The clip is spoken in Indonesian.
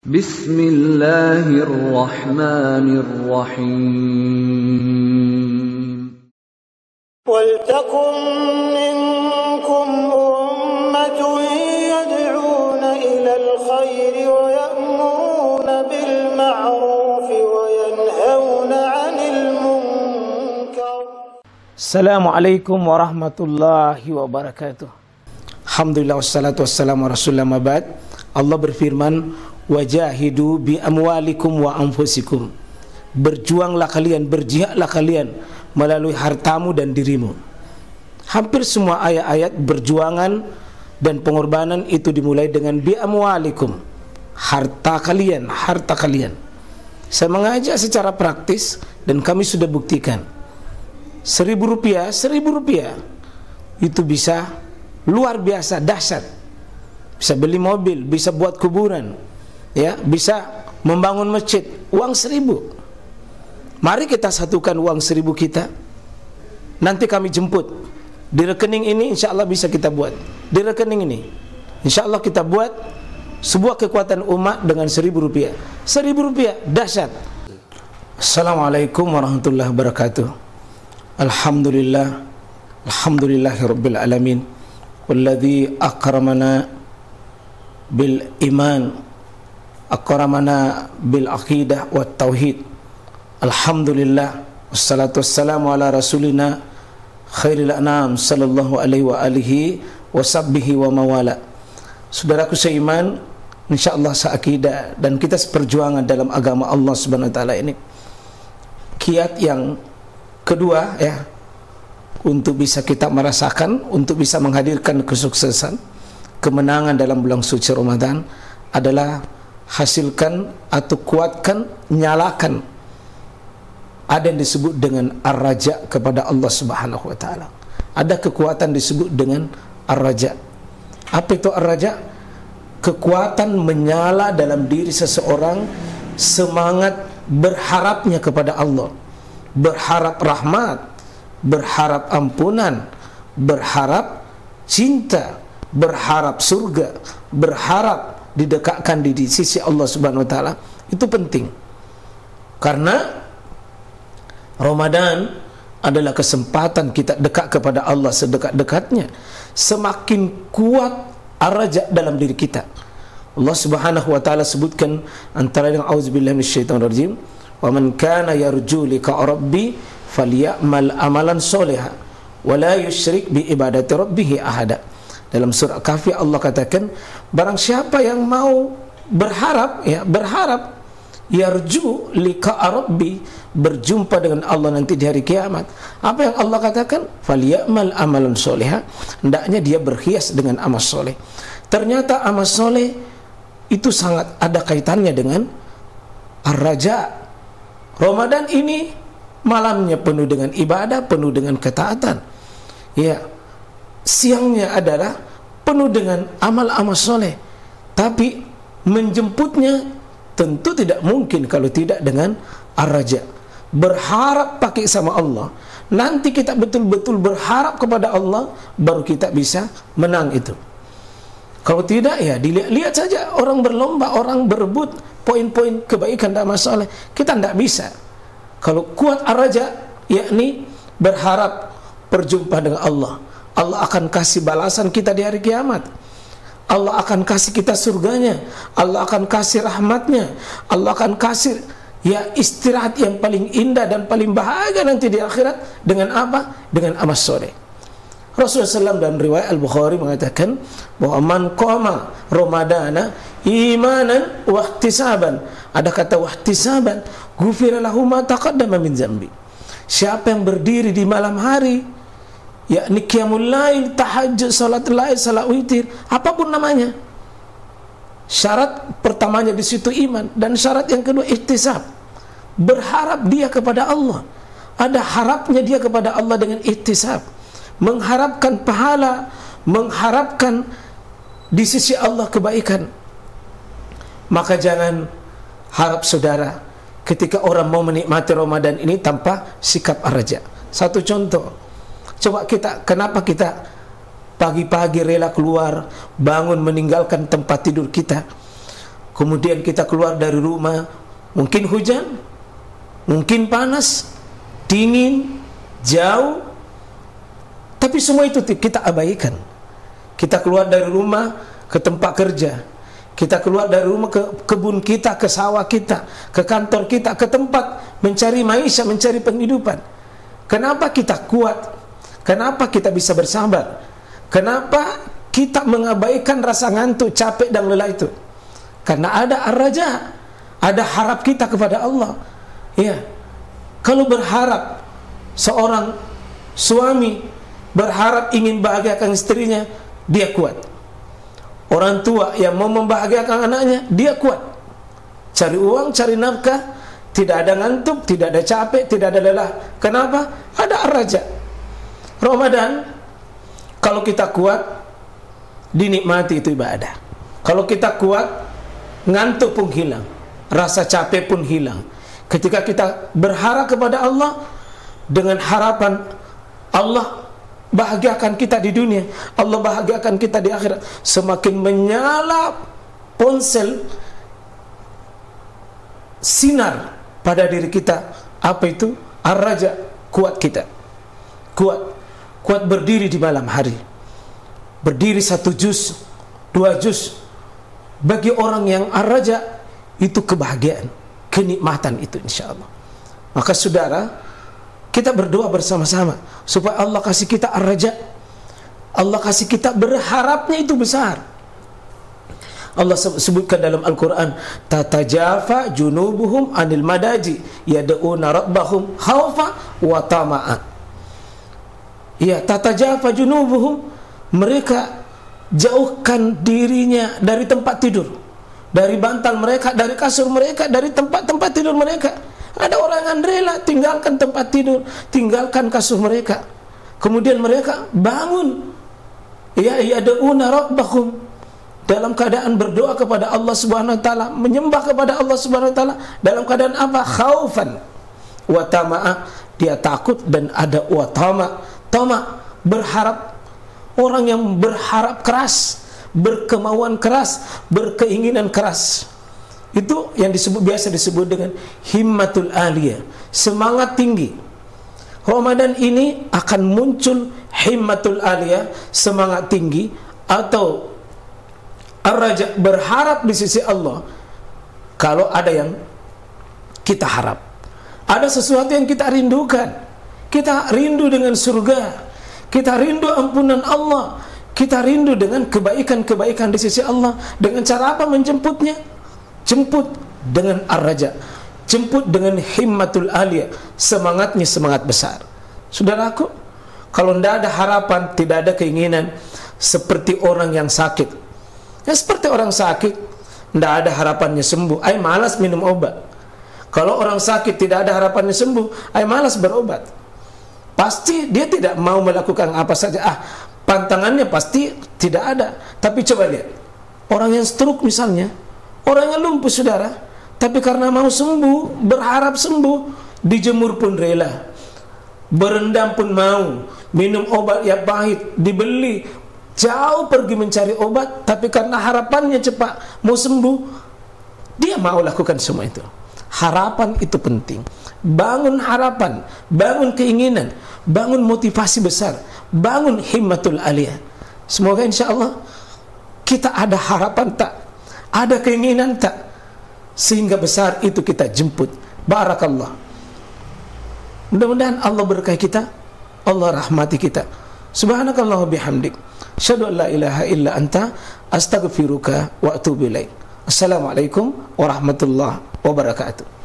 Bismillahirrahmanirrahim. وَلْتَكُنْ مِنْكُمْ أُمَّةٌ يَدْعُونَ إِلَى الْخَيْرِ وَيَأْمُرُونَ بِالْمَعْرُوفِ وَيَنْهَوْنَ عَنِ الْمُنْكَرِ. Assalamualaikum warahmatullahi wabarakatuh. Alhamdulillah wassalatu wassalamu ala rasulillah mabad. Allah berfirman, wajahidu bi amwalikum wa anfusikum. Berjuanglah kalian, berjihadlah kalian melalui hartamu dan dirimu. Hampir semua ayat-ayat berjuangan dan pengorbanan itu dimulai dengan bi amwalikum, harta kalian, harta kalian. Saya mengajak secara praktis dan kami sudah buktikan. Rp1.000 itu bisa luar biasa, dahsyat. Bisa beli mobil, bisa buat kuburan, ya, bisa membangun masjid. Uang 1.000. Mari kita satukan uang 1.000 kita. Nanti kami jemput. Di rekening ini insya Allah bisa kita buat. Di rekening ini insya Allah kita buat sebuah kekuatan umat dengan Rp1.000. Rp1.000 dahsyat. Assalamualaikum warahmatullahi wabarakatuh. Alhamdulillah, alhamdulillahirabbil alamin. Walladzi akramana bil iman, akramana bil aqidah wat tauhid. Alhamdulillah, wassalatu wassalamu ala rasulina khairil anam sallallahu alaihi wa alihi wa sahbihi wa mawala. Saudaraku seiman, insyaallah seakidah dan kita seperjuangan dalam agama Allah Subhanahu wa taala ini. Kiat yang kedua, ya, untuk bisa kita merasakan, untuk bisa menghadirkan kesuksesan, kemenangan dalam bulan suci Ramadan adalah hasilkan atau kuatkan, nyalakan ada yang disebut dengan ar-raja kepada Allah Subhanahu wa taala. Ada kekuatan disebut dengan ar-raja. Apa itu ar-raja? Kekuatan menyala dalam diri seseorang, semangat berharapnya kepada Allah, berharap rahmat, berharap ampunan, berharap cinta, berharap surga, berharap didekatkan di sisi Allah Subhanahu wa taala. Itu penting. Karena Ramadan adalah kesempatan kita dekat kepada Allah sedekat-dekatnya. Semakin kuat ar-raja dalam diri kita. Allah Subhanahu wa taala sebutkan antara yang auzubillahi minasyaitonir rajim, wa man kana yarju liqa rabbi falyamal amalan sholihan wa la yusyrik bi ibadati rabbih ahada. Dalam surah Kahfi Allah katakan, barang siapa yang mau berharap, ya, berharap yarju liqa rabbi, berjumpa dengan Allah nanti di hari kiamat. Apa yang Allah katakan? Falyamal amalan sholihan, hendaknya dia berhias dengan amal soleh. Ternyata amal soleh itu sangat ada kaitannya dengan ar-raja. Ramadan ini malamnya penuh dengan ibadah, penuh dengan ketaatan, ya, siangnya adalah penuh dengan amal-amal soleh. Tapi menjemputnya tentu tidak mungkin kalau tidak dengan ar-raja. Berharap pakai sama Allah. Nanti kita betul-betul berharap kepada Allah, baru kita bisa menang itu. Kalau tidak, ya dilihat-lihat saja orang berlomba, orang berebut poin-poin kebaikan dan amal soleh. Kita tidak bisa. Kalau kuat ar-raja, yakni berharap berjumpa dengan Allah, Allah akan kasih balasan kita di hari kiamat. Allah akan kasih kita surganya, Allah akan kasih rahmatnya, Allah akan kasih, ya, istirahat yang paling indah dan paling bahagia nanti di akhirat. Dengan apa? Dengan amal soleh. Rasulullah SAW dalam riwayat Al-Bukhari mengatakan bahwa man qama Ramadana imanan wa ihtisaban, ada kata wa ihtisaban, ghufira lahu ma taqaddama min dzambi. Siapa yang berdiri di malam hari, yakni qiyamul lail, tahajud, salat lail, salat witir, apapun namanya, syarat pertamanya di situ iman, dan syarat yang kedua ihtisab. Berharap dia kepada Allah. Ada harapnya dia kepada Allah dengan ihtisab. Mengharapkan pahala, mengharapkan di sisi Allah kebaikan. Maka jangan harap saudara ketika orang mau menikmati Ramadan ini tanpa sikap ar-raja. Satu contoh, coba kenapa kita pagi-pagi rela keluar, bangun meninggalkan tempat tidur kita, kemudian kita keluar dari rumah, mungkin hujan, mungkin panas, dingin, jauh, tapi semua itu kita abaikan. Kita keluar dari rumah ke tempat kerja, kita keluar dari rumah ke kebun kita, ke sawah kita, ke kantor kita, ke tempat mencari maisha, mencari penghidupan. Kenapa kita kuat? Kenapa kita bisa bersabar? Kenapa kita mengabaikan rasa ngantuk, capek dan lelah itu? Karena ada ar-raja, ada harap kita kepada Allah. Ya, kalau berharap seorang suami berharap ingin bahagiakan istrinya, dia kuat. Orang tua yang mau membahagiakan anaknya, dia kuat. Cari uang, cari nafkah, tidak ada ngantuk, tidak ada capek, tidak ada lelah. Kenapa? Ada ar-raja. Ramadan, kalau kita kuat, dinikmati itu ibadah. Kalau kita kuat, ngantuk pun hilang, rasa capek pun hilang. Ketika kita berharap kepada Allah, dengan harapan Allah bahagiakan kita di dunia, Allah bahagiakan kita di akhirat. Semakin menyala ponsel sinar pada diri kita. Apa itu? Ar-raja, kuat kita. Kuat berdiri di malam hari. Berdiri 1 juz, 2 juz. Bagi orang yang ar-raja, itu kebahagiaan, kenikmatan itu insya-Allah. Maka saudara, kita berdoa bersama-sama supaya Allah kasih kita ar-raja. Allah kasih kita berharapnya itu besar. Allah sebutkan dalam Al-Quran, tatajafa junubuhum anil madaji yad'una rabbahum khaufa wa tama'a. Ya, tatajafa junubuhum, mereka jauhkan dirinya dari tempat tidur, dari bantal mereka, dari kasur mereka, dari tempat-tempat tidur mereka. Ada orang yang rela tinggalkan tempat tidur, tinggalkan kasur mereka, kemudian mereka bangun, ya yad'una rabbahum, dalam keadaan berdoa kepada Allah Subhanahu wa taala, menyembah kepada Allah Subhanahu wa taala dalam keadaan apa? Khaufan wa tama'a, dia takut dan ada wa tama, berharap. Orang yang berharap keras, berkemauan keras, berkeinginan keras, itu yang biasa disebut dengan himmatul aliyah, semangat tinggi. Ramadan ini akan muncul himmatul aliyah, semangat tinggi, atau ar-raja, berharap di sisi Allah. Kalau ada yang kita harap, ada sesuatu yang kita rindukan, kita rindu dengan surga, kita rindu ampunan Allah, kita rindu dengan kebaikan-kebaikan di sisi Allah. Dengan cara apa menjemputnya? Jemput dengan ar-raja, jemput dengan himmatul aliyah, semangatnya semangat besar. Saudaraku, kalau tidak ada harapan, tidak ada keinginan, seperti orang yang sakit. Ya, seperti orang sakit, tidak ada harapannya sembuh, malas minum obat. Kalau orang sakit tidak ada harapannya sembuh, malas berobat. Pasti dia tidak mau melakukan apa saja. Pantangannya pasti tidak ada. Tapi coba lihat, orang yang stroke misalnya, orang yang lumpuh saudara, tapi karena mau sembuh, berharap sembuh, dijemur pun rela, berendam pun mau, minum obat yang pahit, dibeli, jauh pergi mencari obat, tapi karena harapannya cepat mau sembuh, dia mau lakukan semua itu. Harapan itu penting. Bangun harapan, bangun keinginan, bangun motivasi besar, bangun himmatul aliyah. Semoga insya-Allah kita ada harapan tak, ada keinginan tak, sehingga besar itu kita jemput. Barakallah. Mudah-mudahan Allah berkahi kita, Allah rahmati kita. Subhanakallah wa bihamdik, asyhadu an la ilaha illa anta, astaghfiruka wa atubu ilaik. Assalamualaikum warahmatullahi wabarakatuh.